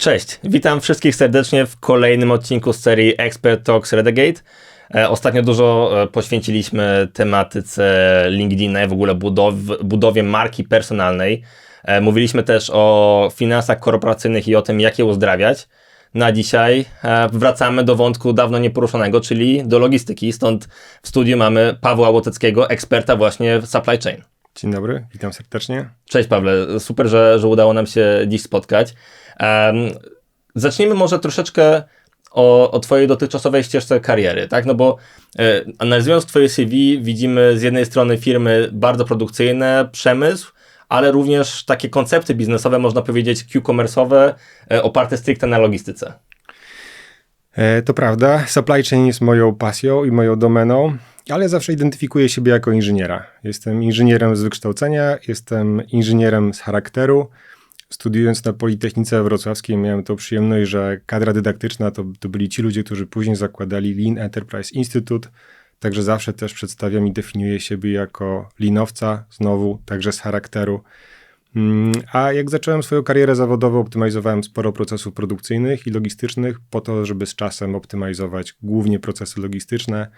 Cześć, witam wszystkich serdecznie w kolejnym odcinku z serii Expert Talks Redagate. Ostatnio dużo poświęciliśmy tematyce LinkedIna i w ogóle budowie marki personalnej. Mówiliśmy też o finansach korporacyjnych i o tym, jak je uzdrawiać. Na dzisiaj wracamy do wątku dawno nieporuszonego, czyli do logistyki. Stąd w studiu mamy Pawła Łoteckiego, eksperta właśnie w supply chain. Dzień dobry, witam serdecznie. Cześć Pawle, super, że udało nam się dziś spotkać. Zacznijmy może troszeczkę o twojej dotychczasowej ścieżce kariery, tak? No bo analizując twoje CV widzimy z jednej strony firmy bardzo produkcyjne, przemysł, ale również takie koncepty biznesowe, można powiedzieć Q-commerce'owe, oparte stricte na logistyce. To prawda, supply chain jest moją pasją i moją domeną, ale zawsze identyfikuję siebie jako inżyniera. Jestem inżynierem z wykształcenia, jestem inżynierem z charakteru. Studiując na Politechnice Wrocławskiej miałem tą przyjemność, że kadra dydaktyczna to byli ci ludzie, którzy później zakładali Lean Enterprise Institute, także zawsze też przedstawiam i definiuję siebie jako linowca, znowu także z charakteru. A jak zacząłem swoją karierę zawodową, optymalizowałem sporo procesów produkcyjnych i logistycznych po to, żeby z czasem optymalizować głównie procesy logistyczne,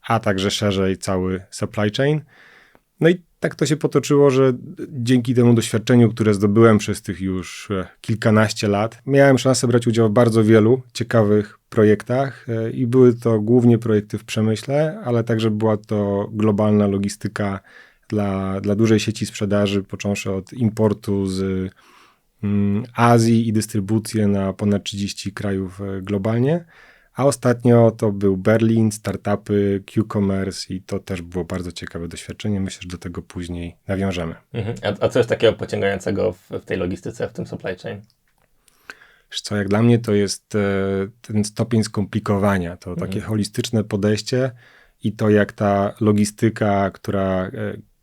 a także szerzej cały supply chain. No i tak to się potoczyło, że dzięki temu doświadczeniu, które zdobyłem przez tych już kilkanaście lat, miałem szansę brać udział w bardzo wielu ciekawych projektach i były to głównie projekty w przemyśle, ale także była to globalna logistyka dla dużej sieci sprzedaży, począwszy od importu z Azji i dystrybucję na ponad 30 krajów globalnie. A ostatnio to był Berlin, startupy, Q-commerce i to też było bardzo ciekawe doświadczenie. Myślę, że do tego później nawiążemy. A co jest takiego pociągającego w tej logistyce, w tym supply chain? Wiesz co, jak dla mnie to jest ten stopień skomplikowania, to takie holistyczne podejście i to jak ta logistyka, która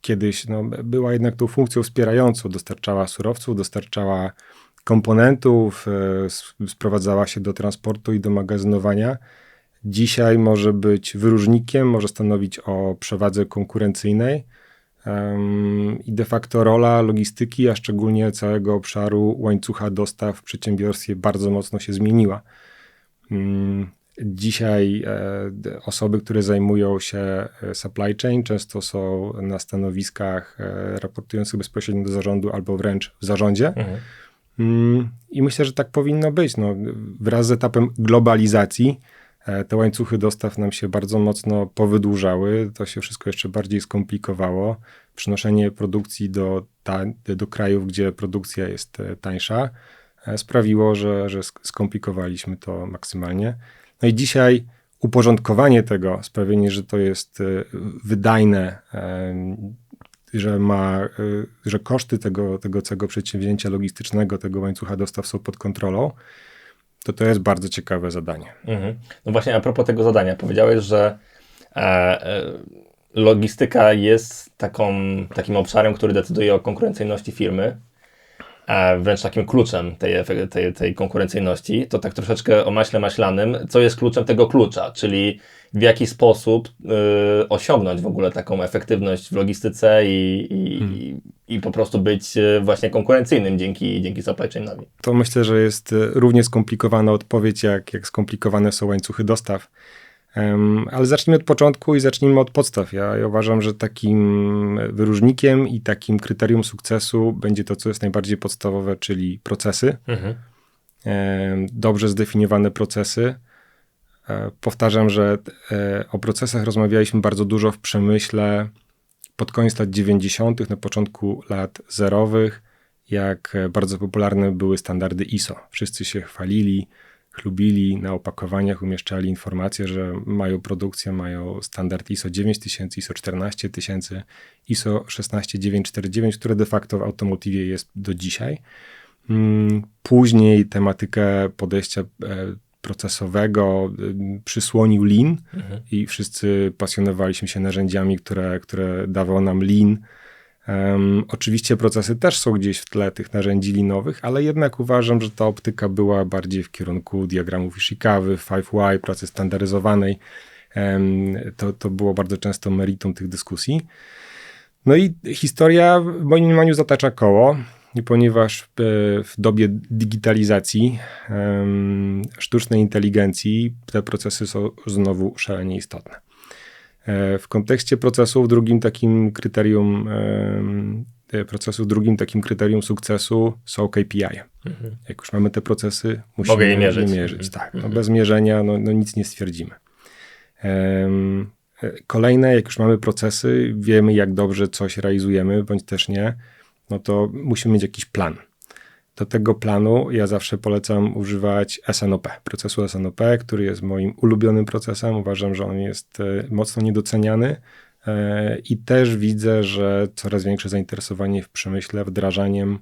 kiedyś była jednak tą funkcją wspierającą, dostarczała surowców, dostarczała komponentów, sprowadzała się do transportu i do magazynowania. Dzisiaj może być wyróżnikiem, może stanowić o przewadze konkurencyjnej i de facto rola logistyki, a szczególnie całego obszaru łańcucha dostaw w przedsiębiorstwie bardzo mocno się zmieniła. Dzisiaj osoby, które zajmują się supply chain, często są na stanowiskach raportujących bezpośrednio do zarządu albo wręcz w zarządzie. I myślę, że tak powinno być. Wraz z etapem globalizacji te łańcuchy dostaw nam się bardzo mocno powydłużały. To się wszystko jeszcze bardziej skomplikowało. Przynoszenie produkcji do krajów, gdzie produkcja jest tańsza, sprawiło, że skomplikowaliśmy to maksymalnie. No i dzisiaj uporządkowanie tego, sprawienie, że to jest wydajne, że koszty tego całego przedsięwzięcia logistycznego, tego łańcucha dostaw są pod kontrolą, to jest bardzo ciekawe zadanie. No właśnie, a propos tego zadania, powiedziałeś, że logistyka jest takim obszarem, który decyduje o konkurencyjności firmy, wręcz takim kluczem tej konkurencyjności. To tak troszeczkę o maśle maślanym, co jest kluczem tego klucza, czyli w jaki sposób osiągnąć w ogóle taką efektywność w logistyce i po prostu być właśnie konkurencyjnym dzięki supply chainowi. To myślę, że jest równie skomplikowana odpowiedź, jak skomplikowane są łańcuchy dostaw. Ale zacznijmy od początku i zacznijmy od podstaw. Ja uważam, że takim wyróżnikiem i takim kryterium sukcesu będzie to, co jest najbardziej podstawowe, czyli procesy. Dobrze zdefiniowane procesy. Powtarzam, że o procesach rozmawialiśmy bardzo dużo w przemyśle pod koniec lat 90., na początku lat zerowych, jak bardzo popularne były standardy ISO. Wszyscy się chwalili, chlubili, na opakowaniach umieszczali informacje, że mają produkcję, mają standard ISO 9000, ISO 14000, ISO 16949, które de facto w automotywie jest do dzisiaj. Później tematykę podejścia procesowego przysłonił Lean i wszyscy pasjonowaliśmy się narzędziami, które dawał nam Lean. Oczywiście procesy też są gdzieś w tle tych narzędzi leanowych, ale jednak uważam, że ta optyka była bardziej w kierunku diagramów Ishikawy, 5Y, pracy standaryzowanej. To było bardzo często meritum tych dyskusji. No i historia w moim mniemaniu zatacza koło. i ponieważ w dobie digitalizacji, sztucznej inteligencji, te procesy są znowu szalenie istotne. W kontekście procesów drugim takim kryterium sukcesu są KPI. Jak już mamy te procesy, musimy je mierzyć. Tak. Bez mierzenia nic nie stwierdzimy. Kolejne, jak już mamy procesy, wiemy jak dobrze coś realizujemy, bądź też nie, no to musimy mieć jakiś plan. Do tego planu ja zawsze polecam używać SNOP, procesu SNOP, który jest moim ulubionym procesem. Uważam, że on jest mocno niedoceniany i też widzę, że coraz większe zainteresowanie w przemyśle wdrażaniem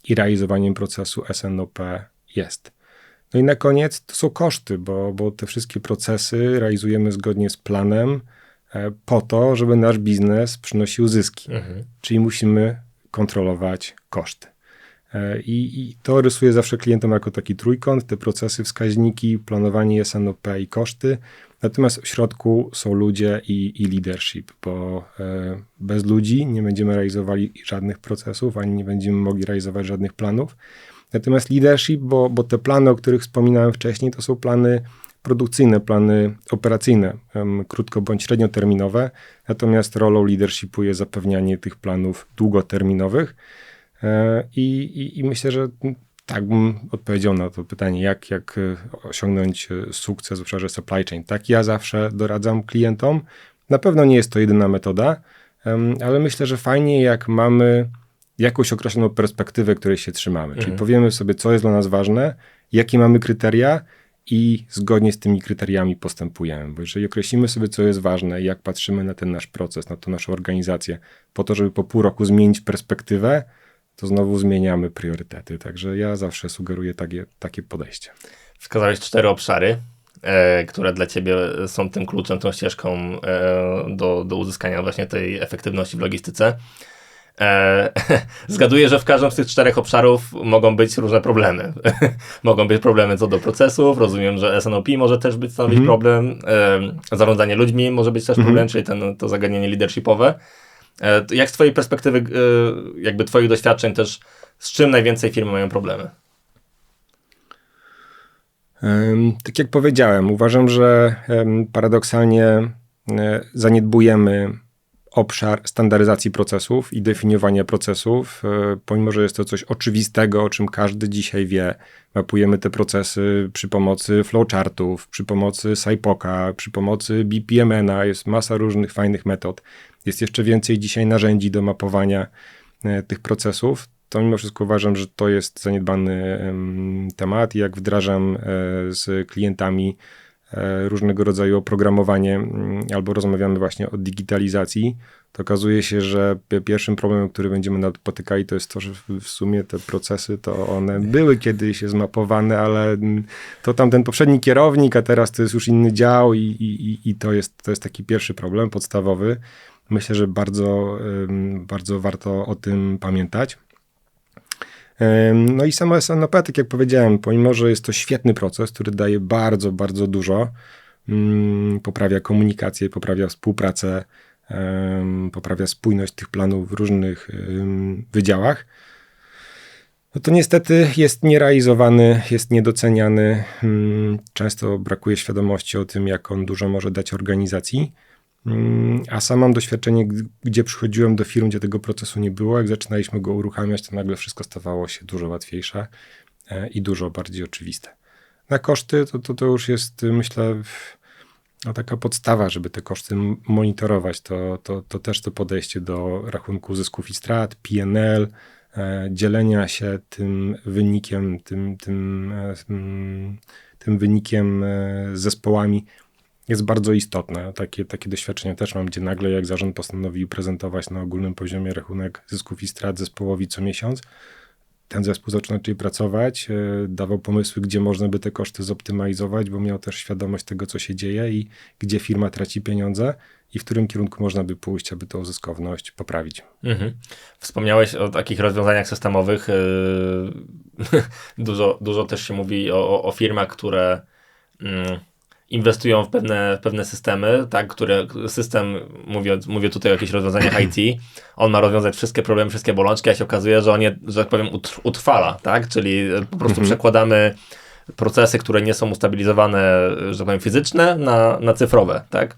i realizowaniem procesu SNOP jest. No i na koniec to są koszty, bo te wszystkie procesy realizujemy zgodnie z planem po to, żeby nasz biznes przynosił zyski. Czyli musimy kontrolować koszty. I to rysuję zawsze klientom jako taki trójkąt, te procesy, wskaźniki, planowanie SNOP i koszty. Natomiast w środku są ludzie i leadership, bo bez ludzi nie będziemy realizowali żadnych procesów, ani nie będziemy mogli realizować żadnych planów. Natomiast leadership, bo te plany, o których wspominałem wcześniej, to są plany produkcyjne, plany operacyjne, krótko bądź średnioterminowe. Natomiast rolą leadershipu jest zapewnianie tych planów długoterminowych. I myślę, że tak bym odpowiedział na to pytanie, jak osiągnąć sukces w obszarze supply chain. Tak ja zawsze doradzam klientom. Na pewno nie jest to jedyna metoda, ale myślę, że fajnie jak mamy jakąś określoną perspektywę, której się trzymamy. Czyli powiemy sobie, co jest dla nas ważne, jakie mamy kryteria i zgodnie z tymi kryteriami postępujemy. Bo jeżeli określimy sobie, co jest ważne, jak patrzymy na ten nasz proces, na tą naszą organizację, po to, żeby po pół roku zmienić perspektywę, to znowu zmieniamy priorytety. Także ja zawsze sugeruję takie podejście. Wskazałeś 4 obszary, które dla ciebie są tym kluczem, tą ścieżką do uzyskania właśnie tej efektywności w logistyce. Zgaduję, że w każdym z tych 4 obszarów mogą być różne problemy. Mogą być problemy co do procesów, rozumiem, że SNOP może też stanowić problem, zarządzanie ludźmi może być też problem, czyli to zagadnienie leadershipowe. Jak z twojej perspektywy, jakby twoich doświadczeń też, z czym najwięcej firmy mają problemy? Tak jak powiedziałem, uważam, że paradoksalnie zaniedbujemy obszar standaryzacji procesów i definiowania procesów, pomimo że jest to coś oczywistego, o czym każdy dzisiaj wie. Mapujemy te procesy przy pomocy flowchartów, przy pomocy SIPOK-a, przy pomocy BPMN-a, jest masa różnych fajnych metod. Jest jeszcze więcej dzisiaj narzędzi do mapowania tych procesów. To mimo wszystko uważam, że to jest zaniedbany temat. Jak wdrażam z klientami różnego rodzaju oprogramowanie albo rozmawiamy właśnie o digitalizacji, to okazuje się, że pierwszym problemem, który będziemy napotykali, to jest to, że w sumie te procesy, to one były kiedyś zmapowane, ale to tamten poprzedni kierownik, a teraz to jest już inny dział i to jest taki pierwszy problem podstawowy. Myślę, że bardzo, bardzo warto o tym pamiętać. No i samo SNOP, tak jak powiedziałem, pomimo że jest to świetny proces, który daje bardzo, bardzo dużo, poprawia komunikację, poprawia współpracę, poprawia spójność tych planów w różnych wydziałach, no to niestety jest nierealizowany, jest niedoceniany. Często brakuje świadomości o tym, jak on dużo może dać organizacji. A sam mam doświadczenie, gdzie przychodziłem do firm, gdzie tego procesu nie było. Jak zaczynaliśmy go uruchamiać, to nagle wszystko stawało się dużo łatwiejsze i dużo bardziej oczywiste. Na koszty to już jest, myślę, taka podstawa, żeby te koszty monitorować. To też to podejście do rachunku zysków i strat, P&L, dzielenia się tym wynikiem, tym wynikiem z zespołami jest bardzo istotne. Takie doświadczenia też mam, gdzie nagle jak zarząd postanowił prezentować na ogólnym poziomie rachunek zysków i strat zespołowi co miesiąc, ten zespół zaczął inaczej pracować, dawał pomysły, gdzie można by te koszty zoptymalizować, bo miał też świadomość tego, co się dzieje i gdzie firma traci pieniądze i w którym kierunku można by pójść, aby tą zyskowność poprawić. Wspomniałeś o takich rozwiązaniach systemowych. Dużo też się mówi o firmach, które inwestują w pewne systemy, tak, mówię tutaj o jakichś rozwiązaniach IT, on ma rozwiązać wszystkie problemy, wszystkie bolączki, a się okazuje, że on je, że tak powiem, utrwala, tak, czyli po prostu przekładamy procesy, które nie są ustabilizowane, że tak powiem, fizyczne na cyfrowe, tak.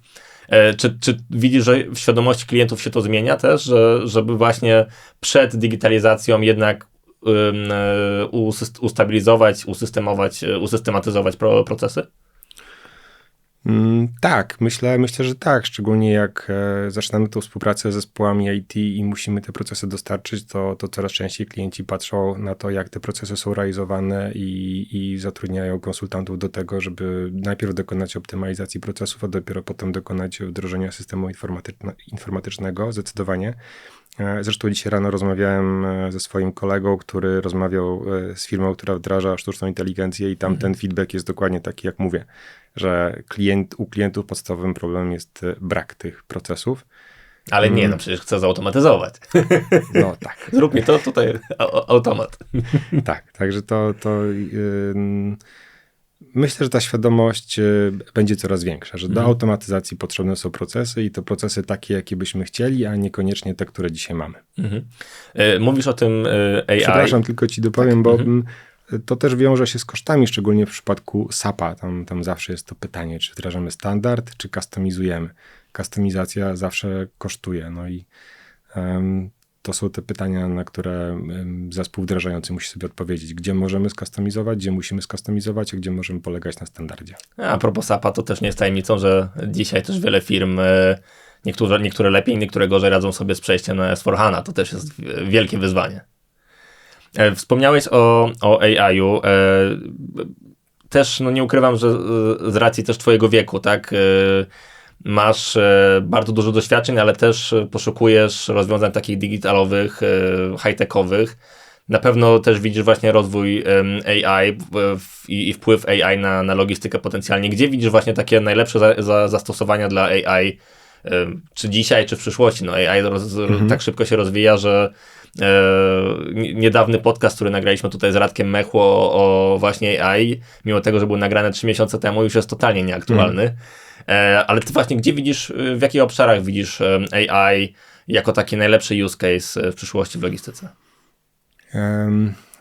Czy widzisz, że w świadomości klientów się to zmienia też, żeby właśnie przed digitalizacją jednak ustabilizować, usystematyzować procesy? Tak, myślę, że tak, szczególnie jak zaczynamy tą współpracę z zespołami IT i musimy te procesy dostarczyć, to coraz częściej klienci patrzą na to, jak te procesy są realizowane i zatrudniają konsultantów do tego, żeby najpierw dokonać optymalizacji procesów, a dopiero potem dokonać wdrożenia systemu informatycznego, zdecydowanie. Zresztą dzisiaj rano rozmawiałem ze swoim kolegą, który rozmawiał z firmą, która wdraża sztuczną inteligencję i tam ten feedback jest dokładnie taki, jak mówię, że u klientów podstawowym problemem jest brak tych procesów. Ale nie, no przecież chcę zautomatyzować. No tak. Zrób mi to tutaj automat. Tak, także myślę, że ta świadomość będzie coraz większa, że do automatyzacji potrzebne są procesy i to procesy takie, jakie byśmy chcieli, a niekoniecznie te, które dzisiaj mamy. Mówisz o tym AI. Przepraszam, tylko ci dopowiem, bo to też wiąże się z kosztami, szczególnie w przypadku SAP-a. Tam zawsze jest to pytanie, czy wdrażamy standard, czy customizujemy. Customizacja zawsze kosztuje, no i to są te pytania, na które zespół wdrażający musi sobie odpowiedzieć. Gdzie możemy skustomizować, gdzie musimy skustomizować, a gdzie możemy polegać na standardzie. A propos SAP-a, to też nie jest tajemnicą, że dzisiaj też wiele firm, niektóre lepiej, niektóre gorzej radzą sobie z przejściem na S4HANA. To też jest wielkie wyzwanie. Wspomniałeś o AI-u. Też no nie ukrywam, że z racji też twojego wieku, tak, masz bardzo dużo doświadczeń, ale też poszukujesz rozwiązań takich digitalowych, high-techowych. Na pewno też widzisz właśnie rozwój AI i wpływ AI na logistykę potencjalnie. Gdzie widzisz właśnie takie najlepsze zastosowania dla AI, czy dzisiaj, czy w przyszłości? No AI tak szybko się rozwija, że niedawny podcast, który nagraliśmy tutaj z Radkiem Mechło o właśnie AI, mimo tego, że był nagrany 3 miesiące temu, już jest totalnie nieaktualny. Ale ty właśnie gdzie widzisz, w jakich obszarach widzisz AI jako taki najlepszy use case w przyszłości w logistyce?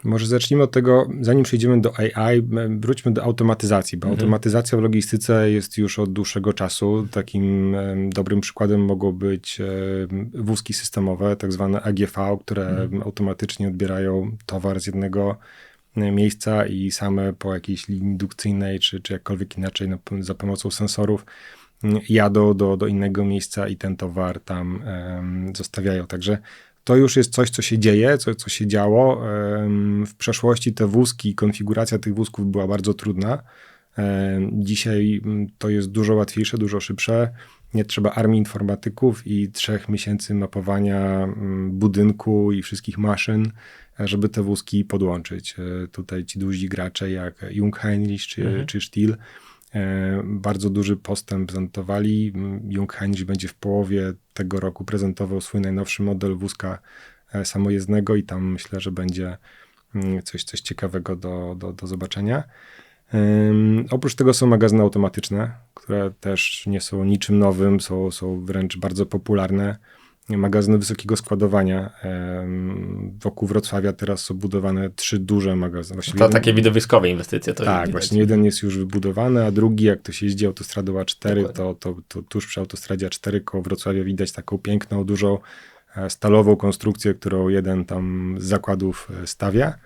Może zacznijmy od tego, zanim przejdziemy do AI, wróćmy do automatyzacji, bo automatyzacja w logistyce jest już od dłuższego czasu. Takim dobrym przykładem mogą być wózki systemowe, tak zwane AGV, które automatycznie odbierają towar z jednego miejsca i same po jakiejś linii indukcyjnej, czy jakkolwiek inaczej za pomocą sensorów jadą do innego miejsca i ten towar tam zostawiają. Także to już jest coś, co się dzieje, co się działo. W przeszłości te wózki, konfiguracja tych wózków była bardzo trudna. Dzisiaj to jest dużo łatwiejsze, dużo szybsze. Nie trzeba armii informatyków i 3 miesięcy mapowania budynku i wszystkich maszyn, żeby te wózki podłączyć. Tutaj ci duzi gracze jak Jungheinrich czy Stihl bardzo duży postęp zanotowali. Jungheinrich będzie w połowie tego roku prezentował swój najnowszy model wózka samojezdnego i tam myślę, że będzie coś ciekawego do zobaczenia. Oprócz tego są magazyny automatyczne, które też nie są niczym nowym, są wręcz bardzo popularne. Magazyny wysokiego składowania. Wokół Wrocławia teraz są budowane 3 duże magazyny. To takie widowiskowe inwestycje. To tak, właśnie jeden jest już wybudowany, a drugi, jak to się jeździ autostradą A4, to tuż przy autostradzie A4 koło Wrocławia widać taką piękną, dużą stalową konstrukcję, którą jeden tam z zakładów stawia.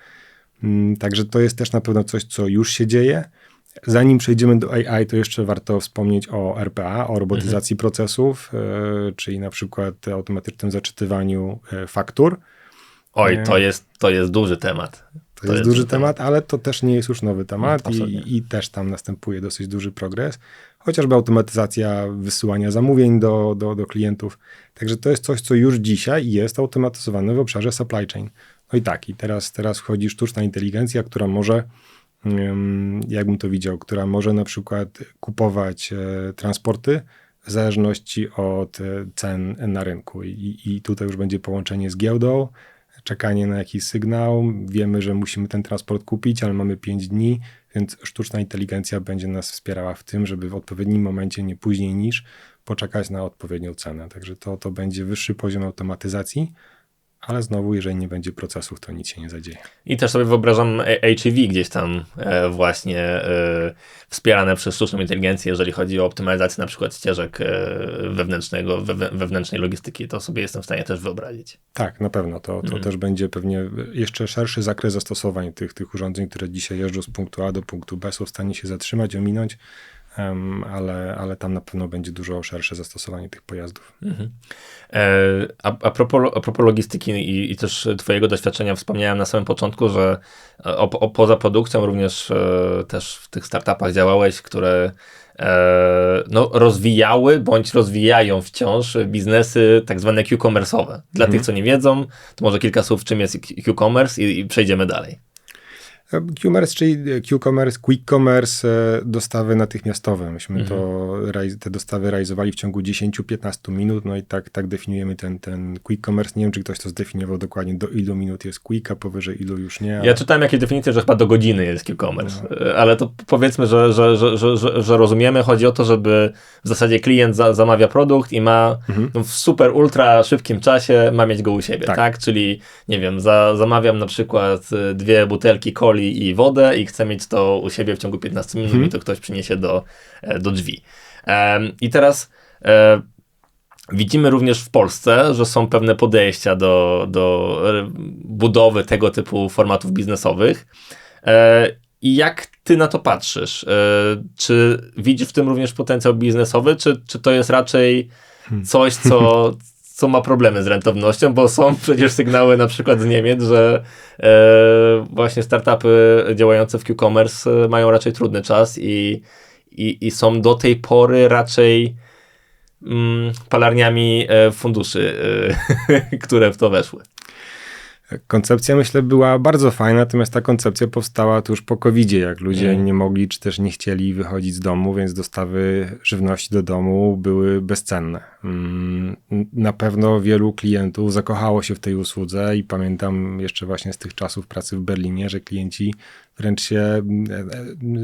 Także to jest też na pewno coś, co już się dzieje. Zanim przejdziemy do AI, to jeszcze warto wspomnieć o RPA, o robotyzacji procesów, czyli na przykład automatycznym zaczytywaniu faktur. Oj, to jest duży temat. To jest duży temat, ale to też nie jest już nowy temat i też tam następuje dosyć duży progres. Chociażby automatyzacja wysyłania zamówień do klientów. Także to jest coś, co już dzisiaj jest automatyzowane w obszarze supply chain. No i tak, i teraz wchodzi sztuczna inteligencja, która może, jakbym to widział, która może na przykład kupować transporty w zależności od cen na rynku. I tutaj już będzie połączenie z giełdą, czekanie na jakiś sygnał, wiemy, że musimy ten transport kupić, ale mamy 5 dni, więc sztuczna inteligencja będzie nas wspierała w tym, żeby w odpowiednim momencie, nie później niż, poczekać na odpowiednią cenę. Także to będzie wyższy poziom automatyzacji, ale znowu, jeżeli nie będzie procesów, to nic się nie zadzieje. I też sobie wyobrażam HEV gdzieś tam właśnie wspierane przez sztuczną inteligencję, jeżeli chodzi o optymalizację na przykład ścieżek wewnętrznej logistyki, to sobie jestem w stanie też wyobrazić. Tak, na pewno. To też będzie pewnie jeszcze szerszy zakres zastosowań tych urządzeń, które dzisiaj jeżdżą z punktu A do punktu B, są w stanie się zatrzymać, ominąć, ale tam na pewno będzie dużo szersze zastosowanie tych pojazdów. A propos logistyki i też twojego doświadczenia, wspomniałem na samym początku, że poza produkcją również też w tych startupach działałeś, które rozwijały bądź rozwijają wciąż biznesy tak zwane Q-commerce'owe. Dla tych, co nie wiedzą, to może kilka słów, czym jest Q-commerce i przejdziemy dalej. Q-commerce, czyli Q-commerce, quick commerce, dostawy natychmiastowe. Myśmy te dostawy realizowali w ciągu 10-15 minut, no i tak definiujemy ten quick commerce. Nie wiem, czy ktoś to zdefiniował dokładnie, do ilu minut jest quick, a powyżej ilu już nie. Ale... Ja czytałem jakieś definicje, że chyba do godziny jest Q-commerce, ale to powiedzmy, że rozumiemy. Chodzi o to, żeby w zasadzie klient zamawia produkt i ma w super, ultra szybkim czasie ma mieć go u siebie, tak? Czyli, nie wiem, zamawiam na przykład 2 butelki coli i wodę i chcę mieć to u siebie w ciągu 15 minut i to ktoś przyniesie do drzwi. I teraz widzimy również w Polsce, że są pewne podejścia do budowy tego typu formatów biznesowych. I jak ty na to patrzysz? Czy widzisz w tym również potencjał biznesowy, czy to jest raczej coś, co ma problemy z rentownością, bo są przecież sygnały na przykład z Niemiec, że właśnie startupy działające w Q-commerce mają raczej trudny czas i są do tej pory raczej palarniami funduszy, które w to weszły. Koncepcja, myślę, była bardzo fajna, natomiast ta koncepcja powstała tuż po COVID-zie, jak ludzie nie mogli, czy też nie chcieli wychodzić z domu, więc dostawy żywności do domu były bezcenne. Na pewno wielu klientów zakochało się w tej usłudze i pamiętam jeszcze właśnie z tych czasów pracy w Berlinie, że klienci wręcz się,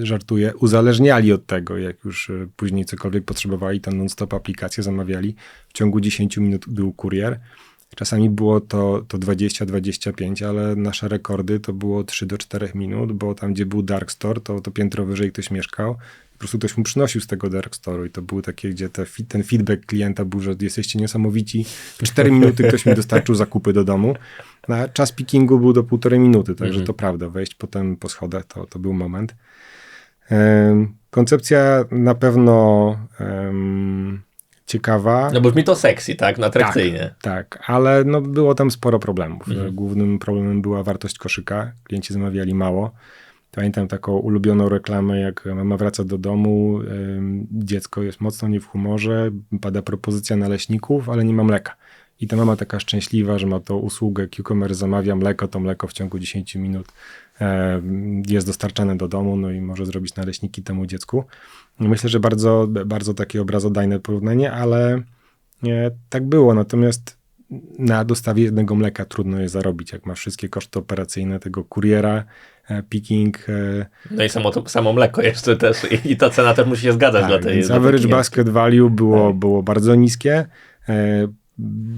żartuję, uzależniali od tego, jak już później cokolwiek potrzebowali, to non-stop aplikację zamawiali. W ciągu 10 minut był kurier. Czasami było to 20-25, ale nasze rekordy to było 3 do 4 minut, bo tam, gdzie był dark store, to piętro wyżej ktoś mieszkał. Po prostu ktoś mu przynosił z tego dark store'u i to był takie, gdzie ten feedback klienta był, że jesteście niesamowici. W 4 minuty ktoś mi dostarczył zakupy do domu. A czas pickingu był do 1,5 minuty, także to prawda. Wejść potem po schodach to był moment. Koncepcja na pewno... ciekawa. No bo brzmi to sexy, tak? Atrakcyjnie. Tak, ale było tam sporo problemów. Głównym problemem była wartość koszyka. Klienci zamawiali mało. Pamiętam taką ulubioną reklamę, jak mama wraca do domu, dziecko jest mocno nie w humorze, pada propozycja naleśników, ale nie ma mleka. I ta mama taka szczęśliwa, że ma tą usługę Q-commerce, zamawia mleko, to mleko w ciągu 10 minut jest dostarczane do domu, no i może zrobić naleśniki temu dziecku. Myślę, że bardzo, bardzo takie obrazodajne porównanie, ale tak było. Natomiast na dostawie jednego mleka trudno jest zarobić, jak masz wszystkie koszty operacyjne tego kuriera, picking. No i samo mleko jeszcze też i ta cena też musi się zgadzać dla tej. Więc average basket value było bardzo niskie.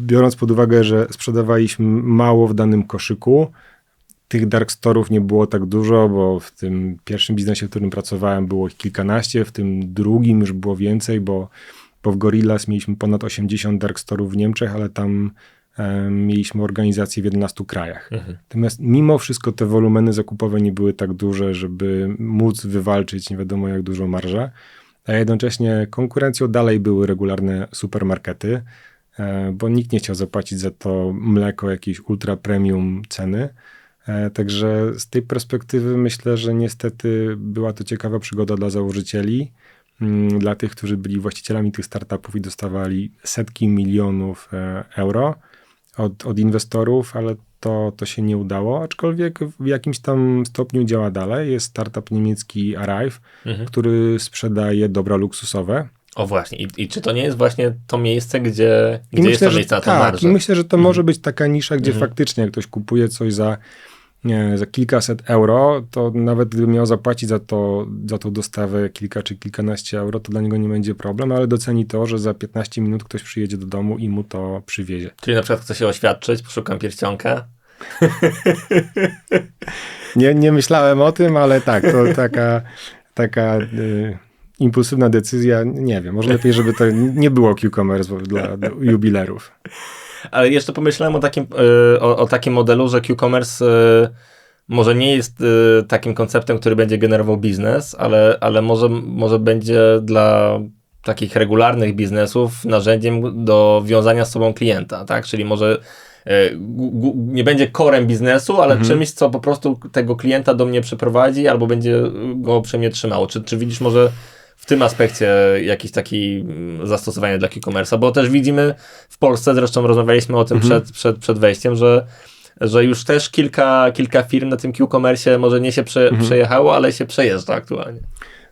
Biorąc pod uwagę, że sprzedawaliśmy mało w danym koszyku, tych dark store'ów nie było tak dużo, bo w tym pierwszym biznesie, w którym pracowałem, było ich kilkanaście, w tym drugim już było więcej, bo w Gorillas mieliśmy ponad 80 dark store'ów w Niemczech, ale tam mieliśmy organizację w 11 krajach. Natomiast mimo wszystko te wolumeny zakupowe nie były tak duże, żeby móc wywalczyć nie wiadomo jak dużą marżę, a jednocześnie konkurencją dalej były regularne supermarkety, bo nikt nie chciał zapłacić za to mleko jakiejś ultra premium ceny. Także z tej perspektywy myślę, że niestety była to ciekawa przygoda dla założycieli, dla tych, którzy byli właścicielami tych startupów i dostawali setki milionów euro od inwestorów, ale to się nie udało, aczkolwiek w jakimś tam stopniu działa dalej. Jest startup niemiecki Arrive, który sprzedaje dobra luksusowe. O właśnie, i czy to nie jest właśnie to miejsce, gdzie jest to miejsce na tą marżę? I myślę, że to może być taka nisza, gdzie faktycznie jak ktoś kupuje coś za za kilkaset euro, to nawet gdybym miał zapłacić za tą dostawę kilka czy kilkanaście euro, to dla niego nie będzie problem, ale doceni to, że za 15 minut ktoś przyjedzie do domu i mu to przywiezie. Czyli na przykład chcę się oświadczyć, poszukam pierścionka. Nie myślałem o tym, ale tak, to taka impulsywna decyzja, nie wiem, może lepiej, żeby to nie było Q-commerce dla jubilerów. Ale jeszcze pomyślałem o takim modelu, że Q-commerce może nie jest takim konceptem, który będzie generował biznes, ale może będzie dla takich regularnych biznesów narzędziem do wiązania z sobą klienta, tak? Czyli może nie będzie korem biznesu, ale czymś, co po prostu tego klienta do mnie przeprowadzi albo będzie go przy mnie trzymało. Czy widzisz może w tym aspekcie jakiś taki zastosowanie dla Q-commerce'a? Bo też widzimy w Polsce, zresztą rozmawialiśmy o tym przed wejściem, że już też kilka firm na tym Q-commerce może nie się przejechało, ale się przejeżdża aktualnie.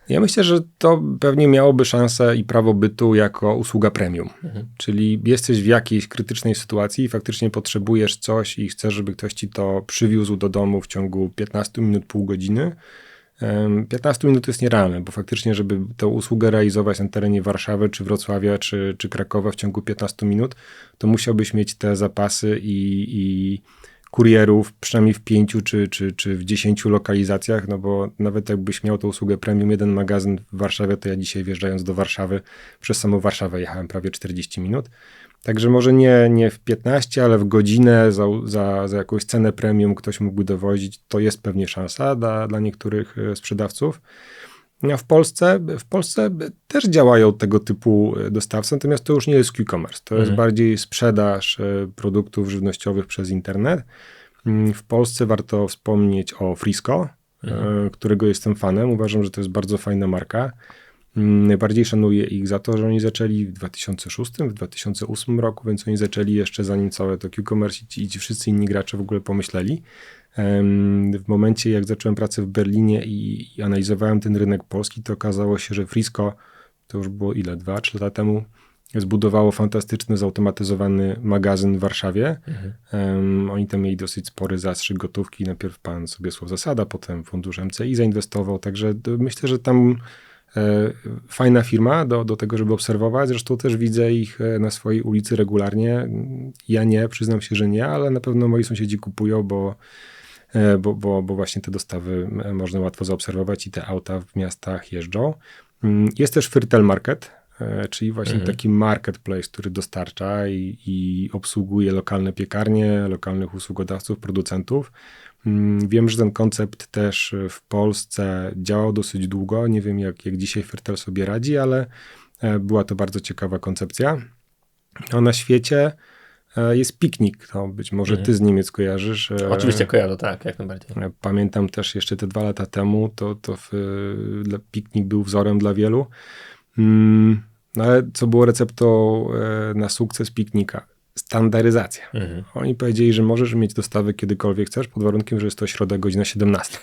Ja myślę, że to pewnie miałoby szansę i prawo bytu jako usługa premium. Czyli jesteś w jakiejś krytycznej sytuacji i faktycznie potrzebujesz coś i chcesz, żeby ktoś ci to przywiózł do domu w ciągu 15 minut, pół godziny. 15 minut to jest nierealne, bo faktycznie, żeby tę usługę realizować na terenie Warszawy, czy Wrocławia, czy Krakowa w ciągu 15 minut, to musiałbyś mieć te zapasy i kurierów przynajmniej w 5 czy w 10 lokalizacjach, no bo nawet jakbyś miał tą usługę premium, jeden magazyn w Warszawie, to ja dzisiaj wjeżdżając do Warszawy, przez samą Warszawę jechałem prawie 40 minut. Także może nie w 15, ale w godzinę za jakąś cenę premium ktoś mógłby dowozić. To jest pewnie szansa dla niektórych sprzedawców. A w Polsce też działają tego typu dostawcy, natomiast to już nie jest Q-commerce. To jest bardziej sprzedaż produktów żywnościowych przez internet. W Polsce warto wspomnieć o Frisco, którego jestem fanem. Uważam, że to jest bardzo fajna marka. Najbardziej szanuję ich za to, że oni zaczęli w 2006, w 2008 roku, więc oni zaczęli jeszcze zanim całe to Q-commerce i ci wszyscy inni gracze w ogóle pomyśleli. W momencie, jak zacząłem pracę w Berlinie i analizowałem ten rynek polski, to okazało się, że Frisco, to już było 2-3 lata temu, zbudowało fantastyczny, zautomatyzowany magazyn w Warszawie. Oni tam mieli dosyć spory zastrzyk gotówki. Najpierw pan Sobiesław Zasada, potem fundusz MCI zainwestował, także myślę, że tam fajna firma do tego, żeby obserwować. Zresztą też widzę ich na swojej ulicy regularnie. Ja nie, przyznam się, że nie, ale na pewno moi sąsiedzi kupują, bo właśnie te dostawy można łatwo zaobserwować i te auta w miastach jeżdżą. Jest też Firtel Market, czyli właśnie taki marketplace, który dostarcza i obsługuje lokalne piekarnie, lokalnych usługodawców, producentów. Wiem, że ten koncept też w Polsce działał dosyć długo. Nie wiem, jak dzisiaj Firtel sobie radzi, ale była to bardzo ciekawa koncepcja. A na świecie jest Piknik. To być może ty z Niemiec kojarzysz. Oczywiście kojarzę, tak, jak najbardziej. Pamiętam też jeszcze te 2 lata temu, Piknik był wzorem dla wielu. Ale co było receptą na sukces Piknika? Standaryzacja. Oni powiedzieli, że możesz mieć dostawy kiedykolwiek chcesz, pod warunkiem, że jest to środa, godzina 17.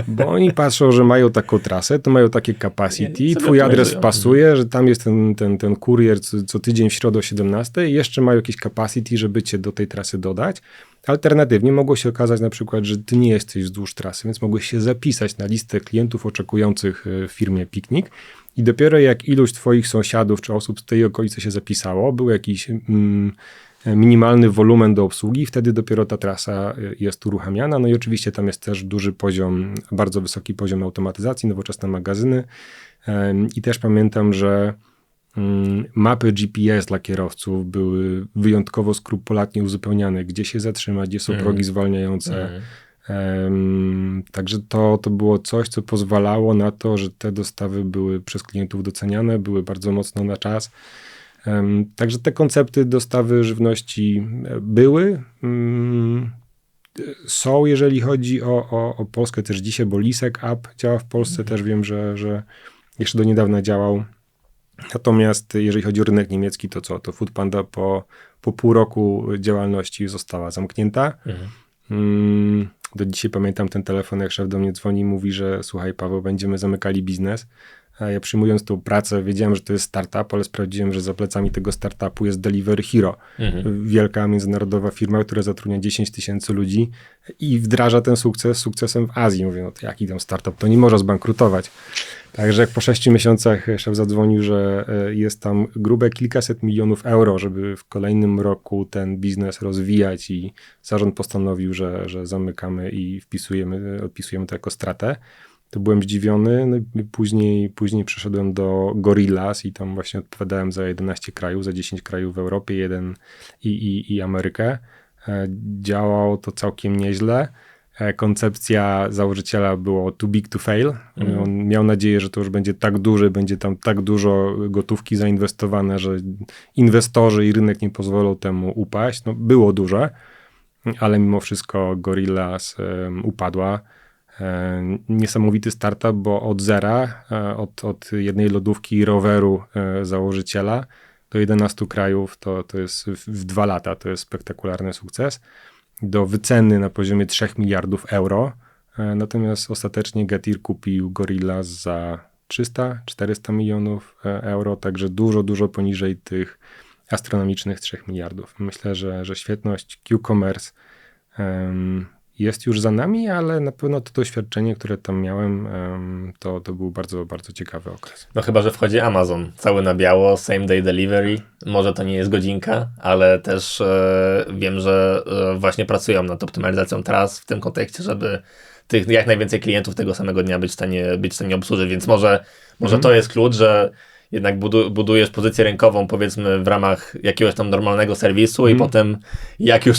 Bo oni patrzą, że mają taką trasę, to mają takie capacity, twój adres pasuje, że tam jest ten kurier co tydzień w środę o 17 i jeszcze mają jakieś capacity, żeby cię do tej trasy dodać. Alternatywnie mogło się okazać na przykład, że ty nie jesteś wzdłuż trasy, więc mogłeś się zapisać na listę klientów oczekujących w firmie Piknik i dopiero jak iluś twoich sąsiadów czy osób z tej okolicy się zapisało, był jakiś minimalny wolumen do obsługi, wtedy dopiero ta trasa jest uruchamiana. No i oczywiście tam jest też duży poziom, bardzo wysoki poziom automatyzacji, nowoczesne magazyny i też pamiętam, że mapy GPS dla kierowców były wyjątkowo skrupulatnie uzupełniane, gdzie się zatrzymać, gdzie są progi zwalniające. Także to było coś, co pozwalało na to, że te dostawy były przez klientów doceniane, były bardzo mocno na czas. Także te koncepty dostawy żywności były, są, jeżeli chodzi o Polskę też dzisiaj, bo Lisek App działa w Polsce, też wiem, że jeszcze do niedawna działał. Natomiast jeżeli chodzi o rynek niemiecki, to co? To Foodpanda po pół roku działalności została zamknięta. Do dzisiaj pamiętam ten telefon, jak szef do mnie dzwoni i mówi, że słuchaj Paweł, będziemy zamykali biznes. Ja przyjmując tą pracę wiedziałem, że to jest startup, ale sprawdziłem, że za plecami tego startupu jest Delivery Hero. Wielka międzynarodowa firma, która zatrudnia 10 tysięcy ludzi i wdraża ten sukces sukcesem w Azji. Mówię, no to jaki tam startup, to nie może zbankrutować. Także jak po 6 miesiącach szef zadzwonił, że jest tam grube kilkaset milionów euro, żeby w kolejnym roku ten biznes rozwijać i zarząd postanowił, że zamykamy i odpisujemy to jako stratę, to byłem zdziwiony. No i później przeszedłem do Gorillas i tam właśnie odpowiadałem za 11 krajów, za 10 krajów w Europie, jeden i Amerykę. Działało to całkiem nieźle. Koncepcja założyciela było too big to fail. On miał nadzieję, że to już będzie tak duże, będzie tam tak dużo gotówki zainwestowane, że inwestorzy i rynek nie pozwolą temu upaść. No, było duże, ale mimo wszystko Gorillas upadła. Niesamowity startup, bo od zera, od jednej lodówki i roweru założyciela do 11 krajów, to jest w 2 lata, to jest spektakularny sukces. Do wyceny na poziomie 3 miliardów euro. Natomiast ostatecznie Getir kupił Gorillas za 300-400 milionów euro, także dużo poniżej tych astronomicznych 3 miliardów. Myślę, że świetność Q-Commerce jest już za nami, ale na pewno to doświadczenie, które tam miałem, to był bardzo, bardzo ciekawy okres. No chyba, że wchodzi Amazon, cały na biało, same day delivery. Może to nie jest godzinka, ale też wiem, że właśnie pracują nad optymalizacją tras w tym kontekście, żeby tych jak najwięcej klientów tego samego dnia być w stanie obsłużyć, więc może to jest klucz, że jednak budujesz pozycję rynkową, powiedzmy, w ramach jakiegoś tam normalnego serwisu i potem jak już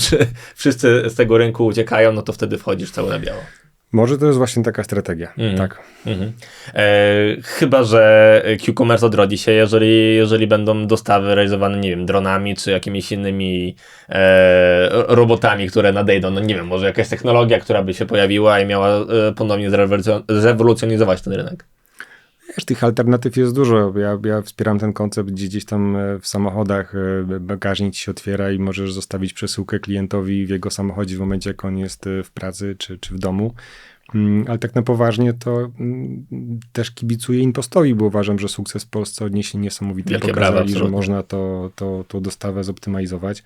wszyscy z tego rynku uciekają, no to wtedy wchodzisz cały na biało. Może to jest właśnie taka strategia, tak. Chyba że Q-Commerce odrodzi się, jeżeli będą dostawy realizowane, nie wiem, dronami, czy jakimiś innymi robotami, które nadejdą. No nie wiem, może jakaś technologia, która by się pojawiła i miała ponownie zrewolucjonizować ten rynek. Wiesz, tych alternatyw jest dużo. Ja wspieram ten koncept, gdzieś tam w samochodach bagażnik ci się otwiera i możesz zostawić przesyłkę klientowi w jego samochodzie w momencie, jak on jest w pracy czy w domu. Ale tak na poważnie to też kibicuję Inpostowi, bo uważam, że sukces w Polsce odniesie niesamowity. Wielkie Pokazali, brawa, że można tą dostawę zoptymalizować.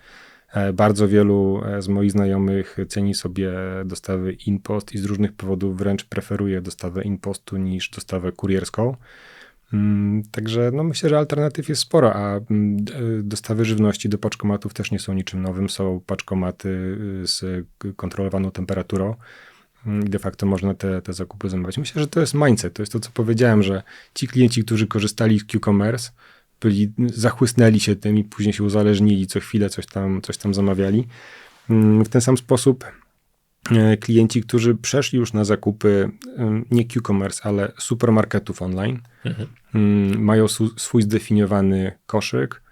Bardzo wielu z moich znajomych ceni sobie dostawę InPost i z różnych powodów wręcz preferuje dostawę InPostu niż dostawę kurierską. Także no myślę, że alternatyw jest sporo, a dostawy żywności do paczkomatów też nie są niczym nowym. Są paczkomaty z kontrolowaną temperaturą. De facto można te zakupy zamawiać. Myślę, że to jest mindset. To jest to, co powiedziałem, że ci klienci, którzy korzystali z Q-Commerce, zachłysnęli się tym i później się uzależnili, co chwilę coś tam zamawiali. W ten sam sposób klienci, którzy przeszli już na zakupy nie Q-Commerce, ale supermarketów online, mają swój zdefiniowany koszyk.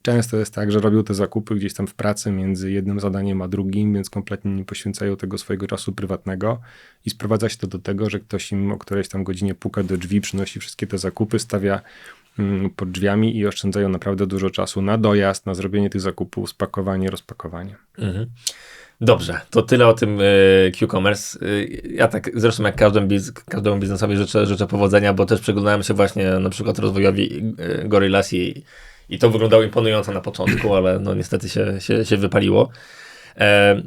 Często jest tak, że robią te zakupy gdzieś tam w pracy między jednym zadaniem a drugim, więc kompletnie nie poświęcają tego swojego czasu prywatnego i sprowadza się to do tego, że ktoś im o którejś tam godzinie puka do drzwi, przynosi wszystkie te zakupy, stawia pod drzwiami i oszczędzają naprawdę dużo czasu na dojazd, na zrobienie tych zakupów, spakowanie, rozpakowanie. Dobrze, to tyle o tym Q-Commerce. Ja tak zresztą jak każdemu biznesowi życzę powodzenia, bo też przyglądałem się właśnie na przykład rozwojowi Gorillas i to wyglądało imponująco na początku, ale no niestety się wypaliło.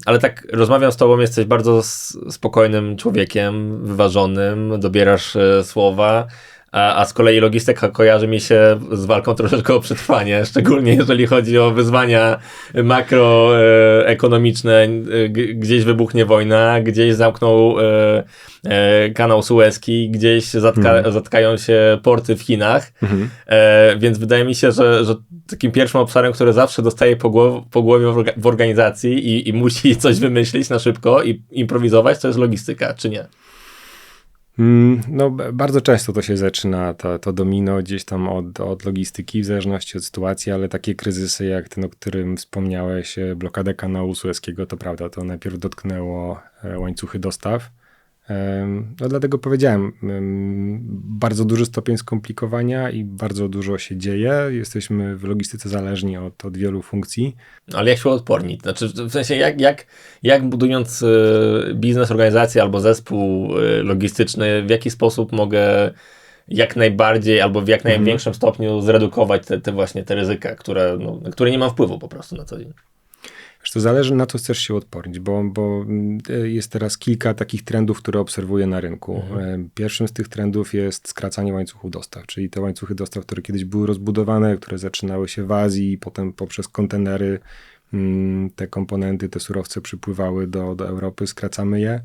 Ale tak rozmawiam z tobą, jesteś bardzo spokojnym człowiekiem, wyważonym, dobierasz słowa, a z kolei logistyka kojarzy mi się z walką troszeczkę o przetrwanie, szczególnie jeżeli chodzi o wyzwania makroekonomiczne. Gdzieś wybuchnie wojna, gdzieś zamkną kanał Suezki, gdzieś zatkają się porty w Chinach, więc wydaje mi się, że takim pierwszym obszarem, który zawsze dostaje po głowie w organizacji i musi coś wymyślić na szybko i improwizować, to jest logistyka, czy nie? No, bardzo często to się zaczyna, to domino gdzieś tam od logistyki, w zależności od sytuacji, ale takie kryzysy jak ten, o którym wspomniałeś, blokadę kanału Suezkiego, to prawda, to najpierw dotknęło łańcuchy dostaw, No dlatego powiedziałem, bardzo duży stopień skomplikowania i bardzo dużo się dzieje. Jesteśmy w logistyce zależni od wielu funkcji. Ale jak się odpornić? Znaczy, w sensie, jak budując biznes, organizację albo zespół logistyczny, w jaki sposób mogę jak najbardziej albo w jak największym stopniu zredukować te ryzyka, na które nie mam wpływu po prostu na co dzień? Wiesz, to zależy, na co chcesz się odpornić, bo jest teraz kilka takich trendów, które obserwuję na rynku. Pierwszym z tych trendów jest skracanie łańcuchu dostaw, czyli te łańcuchy dostaw, które kiedyś były rozbudowane, które zaczynały się w Azji, potem poprzez kontenery te komponenty, te surowce przypływały do Europy, skracamy je.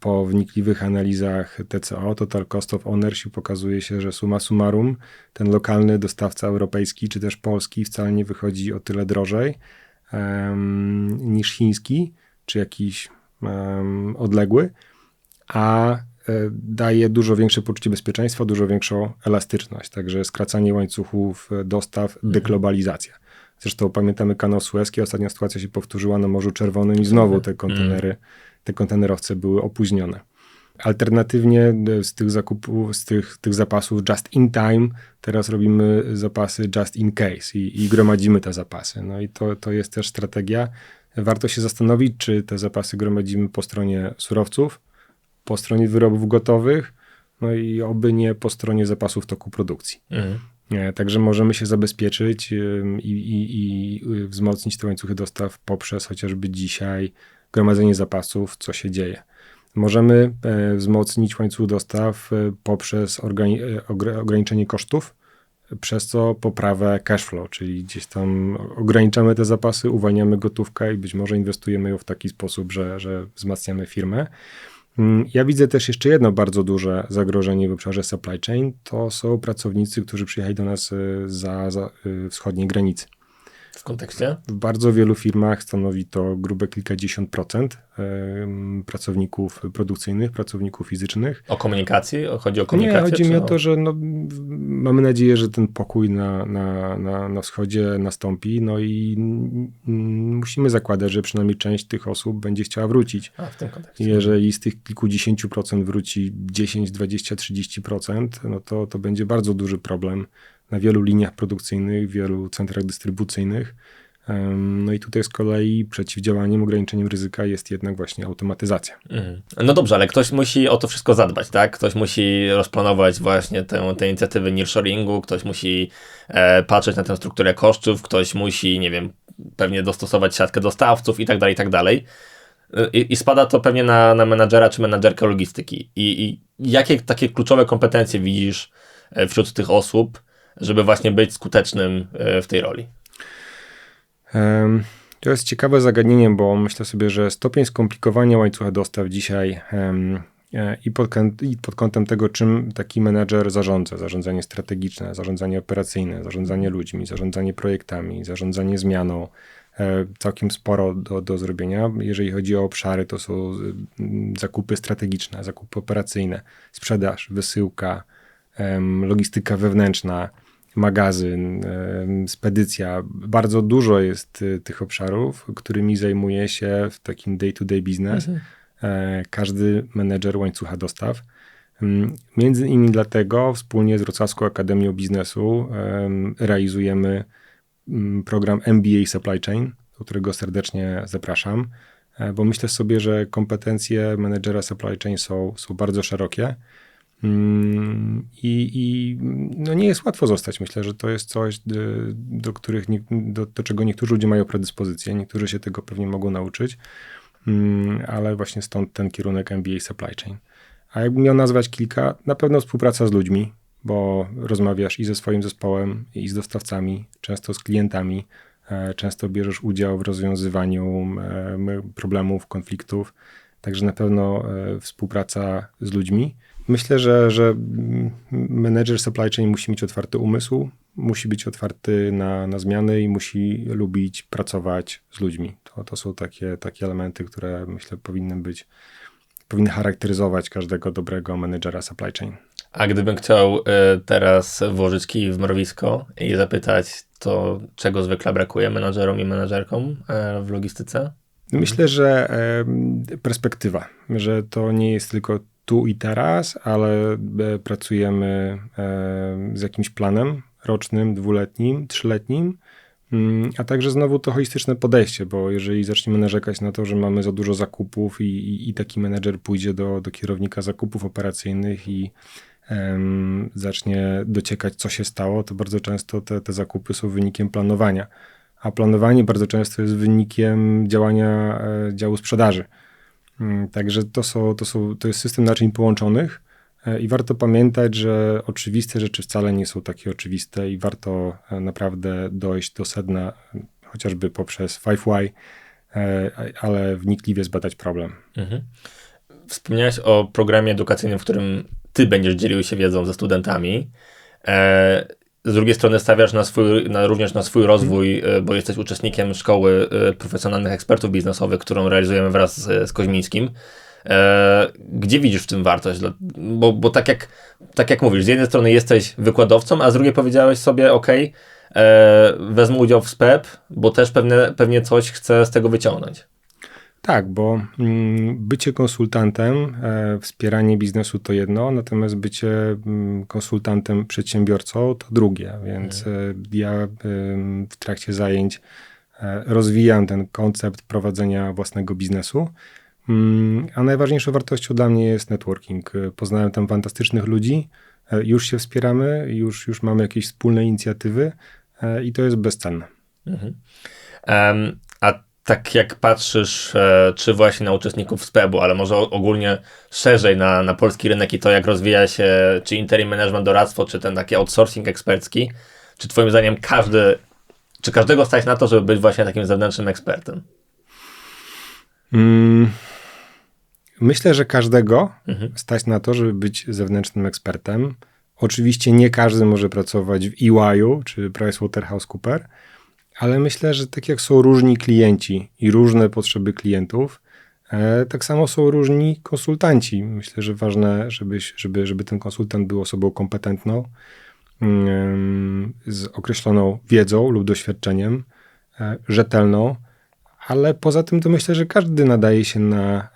Po wnikliwych analizach TCO, Total Cost of Ownership, pokazuje się, że summa summarum ten lokalny dostawca europejski czy też polski wcale nie wychodzi o tyle drożej niż chiński, czy jakiś odległy, a daje dużo większe poczucie bezpieczeństwa, dużo większą elastyczność. Także skracanie łańcuchów dostaw, deglobalizacja. Zresztą pamiętamy kanał Suezki, ostatnia sytuacja się powtórzyła na Morzu Czerwonym i znowu te kontenerowce były opóźnione. Alternatywnie z tych zapasów just in time teraz robimy zapasy just in case i gromadzimy te zapasy. No i to jest też strategia. Warto się zastanowić, czy te zapasy gromadzimy po stronie surowców, po stronie wyrobów gotowych, no i oby nie po stronie zapasów toku produkcji. Także możemy się zabezpieczyć i wzmocnić te łańcuchy dostaw poprzez chociażby dzisiaj gromadzenie zapasów, co się dzieje. Możemy wzmocnić łańcuch dostaw poprzez ograniczenie kosztów, przez co poprawę cash flow, czyli gdzieś tam ograniczamy te zapasy, uwalniamy gotówkę i być może inwestujemy ją w taki sposób, że wzmacniamy firmę. Ja widzę też jeszcze jedno bardzo duże zagrożenie w obszarze supply chain. To są pracownicy, którzy przyjechali do nas za wschodniej granicy. W kontekście? W bardzo wielu firmach stanowi to grube kilkadziesiąt procent pracowników produkcyjnych, pracowników fizycznych. O komunikację? Chodzi o komunikację? Nie, chodzi mi o to, że mamy nadzieję, że ten pokój na wschodzie nastąpi, no i musimy zakładać, że przynajmniej część tych osób będzie chciała wrócić. A, w tym kontekście. Jeżeli z tych kilkudziesięciu procent wróci 10, 20, 30%, no to będzie bardzo duży problem na wielu liniach produkcyjnych, wielu centrach dystrybucyjnych. No i tutaj z kolei przeciwdziałaniem, ograniczeniem ryzyka jest jednak właśnie automatyzacja. No dobrze, ale ktoś musi o to wszystko zadbać, tak? Ktoś musi rozplanować właśnie te inicjatywy nearshoringu, ktoś musi patrzeć na tę strukturę kosztów, ktoś musi, nie wiem, pewnie dostosować siatkę dostawców i tak dalej, i tak dalej. I spada to pewnie na menadżera czy menadżerkę logistyki. I jakie takie kluczowe kompetencje widzisz wśród tych osób, żeby właśnie być skutecznym w tej roli? To jest ciekawe zagadnienie, bo myślę sobie, że stopień skomplikowania łańcucha dostaw dzisiaj i pod kątem tego, czym taki menedżer zarządza, zarządzanie strategiczne, zarządzanie operacyjne, zarządzanie ludźmi, zarządzanie projektami, zarządzanie zmianą, całkiem sporo do zrobienia. Jeżeli chodzi o obszary, to są zakupy strategiczne, zakupy operacyjne, sprzedaż, wysyłka, logistyka wewnętrzna, magazyn, spedycja. Bardzo dużo jest tych obszarów, którymi zajmuje się w takim day-to-day biznes każdy menedżer łańcucha dostaw. Między innymi dlatego wspólnie z Wrocławską Akademią Biznesu realizujemy program MBA Supply Chain, do którego serdecznie zapraszam, bo myślę sobie, że kompetencje menedżera supply chain są bardzo szerokie. I nie jest łatwo zostać. Myślę, że to jest coś, do czego niektórzy ludzie mają predyspozycję, niektórzy się tego pewnie mogą nauczyć, ale właśnie stąd ten kierunek MBA Supply Chain. A jakbym miał nazwać kilka, na pewno współpraca z ludźmi, bo rozmawiasz i ze swoim zespołem, i z dostawcami, często z klientami, często bierzesz udział w rozwiązywaniu problemów, konfliktów, także na pewno współpraca z ludźmi. Myślę, że menedżer supply chain musi mieć otwarty umysł, musi być otwarty na zmiany i musi lubić pracować z ludźmi. To są takie elementy, które myślę powinny charakteryzować każdego dobrego menedżera supply chain. A gdybym chciał teraz włożyć kij w mrowisko i zapytać, to czego zwykle brakuje menadżerom i menadżerkom w logistyce? Myślę, że perspektywa, że to nie jest tylko tu i teraz, ale pracujemy z jakimś planem rocznym, 2-letnim, 3-letnim, a także znowu to holistyczne podejście, bo jeżeli zaczniemy narzekać na to, że mamy za dużo zakupów i taki menedżer pójdzie do kierownika zakupów operacyjnych i zacznie dociekać, co się stało, to bardzo często te zakupy są wynikiem planowania. A planowanie bardzo często jest wynikiem działania działu sprzedaży. Także to jest system naczyń połączonych i warto pamiętać, że oczywiste rzeczy wcale nie są takie oczywiste i warto naprawdę dojść do sedna, chociażby poprzez 5 Why, ale wnikliwie zbadać problem. Wspomniałeś o programie edukacyjnym, w którym ty będziesz dzielił się wiedzą ze studentami. Z drugiej strony stawiasz również na swój rozwój, bo jesteś uczestnikiem Szkoły Profesjonalnych Ekspertów Biznesowych, którą realizujemy wraz z Koźmińskim. Gdzie widzisz w tym wartość? Bo tak jak mówisz, z jednej strony jesteś wykładowcą, a z drugiej powiedziałeś sobie, wezmę udział w SPEP, bo też pewnie coś chcę z tego wyciągnąć. Tak, bo bycie konsultantem, wspieranie biznesu to jedno, natomiast bycie konsultantem, przedsiębiorcą to drugie, więc ja w trakcie zajęć rozwijam ten koncept prowadzenia własnego biznesu, a najważniejszą wartością dla mnie jest networking. Poznałem tam fantastycznych ludzi, już się wspieramy, już mamy jakieś wspólne inicjatywy i to jest bezcenne. A tak jak patrzysz, czy właśnie na uczestników SPEB-u, ale może ogólnie szerzej na polski rynek i to, jak rozwija się czy interim management, doradztwo, czy ten taki outsourcing ekspercki, czy twoim zdaniem każdego stać na to, żeby być właśnie takim zewnętrznym ekspertem? Myślę, że każdego stać na to, żeby być zewnętrznym ekspertem. Oczywiście nie każdy może pracować w EY-u czy PricewaterhouseCoopers, ale myślę, że tak jak są różni klienci i różne potrzeby klientów, tak samo są różni konsultanci. Myślę, że ważne, żeby ten konsultant był osobą kompetentną, z określoną wiedzą lub doświadczeniem, rzetelną, ale poza tym to myślę, że każdy nadaje się na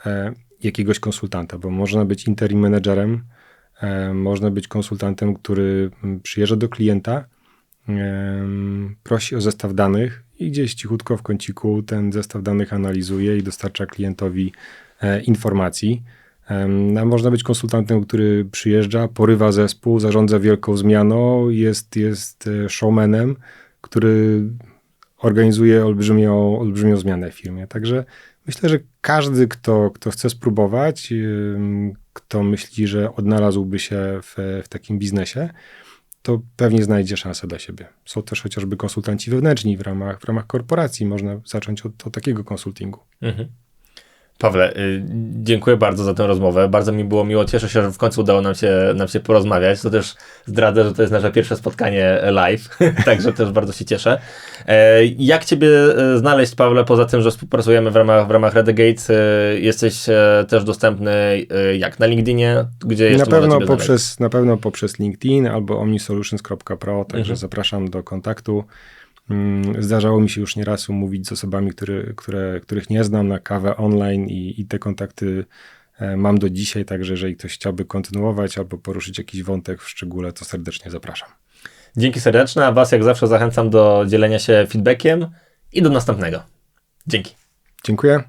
jakiegoś konsultanta, bo można być interim managerem, można być konsultantem, który przyjeżdża do klienta, prosi o zestaw danych i gdzieś cichutko w kąciku ten zestaw danych analizuje i dostarcza klientowi informacji. A można być konsultantem, który przyjeżdża, porywa zespół, zarządza wielką zmianą, jest showmanem, który organizuje olbrzymią zmianę w firmie. Także myślę, że każdy, kto chce spróbować, kto myśli, że odnalazłby się w takim biznesie, to pewnie znajdzie szansę dla siebie. Są też chociażby konsultanci wewnętrzni w ramach korporacji. Można zacząć od takiego konsultingu. Pawle, dziękuję bardzo za tę rozmowę. Bardzo mi było miło. Cieszę się, że w końcu udało nam się porozmawiać. To też zdradzę, że to jest nasze pierwsze spotkanie live, także też bardzo się cieszę. Jak ciebie znaleźć, Pawle, poza tym, że współpracujemy w ramach Redegate? Jesteś też dostępny jak na LinkedInie? Gdzie jeszcze na pewno poprzez LinkedIn albo omnisolutions.pro, także zapraszam do kontaktu. Zdarzało mi się już nieraz umówić z osobami, których nie znam, na kawę online i te kontakty mam do dzisiaj, także jeżeli ktoś chciałby kontynuować albo poruszyć jakiś wątek w szczególe, to serdecznie zapraszam. Dzięki serdeczne, a was jak zawsze zachęcam do dzielenia się feedbackiem i do następnego. Dzięki. Dziękuję.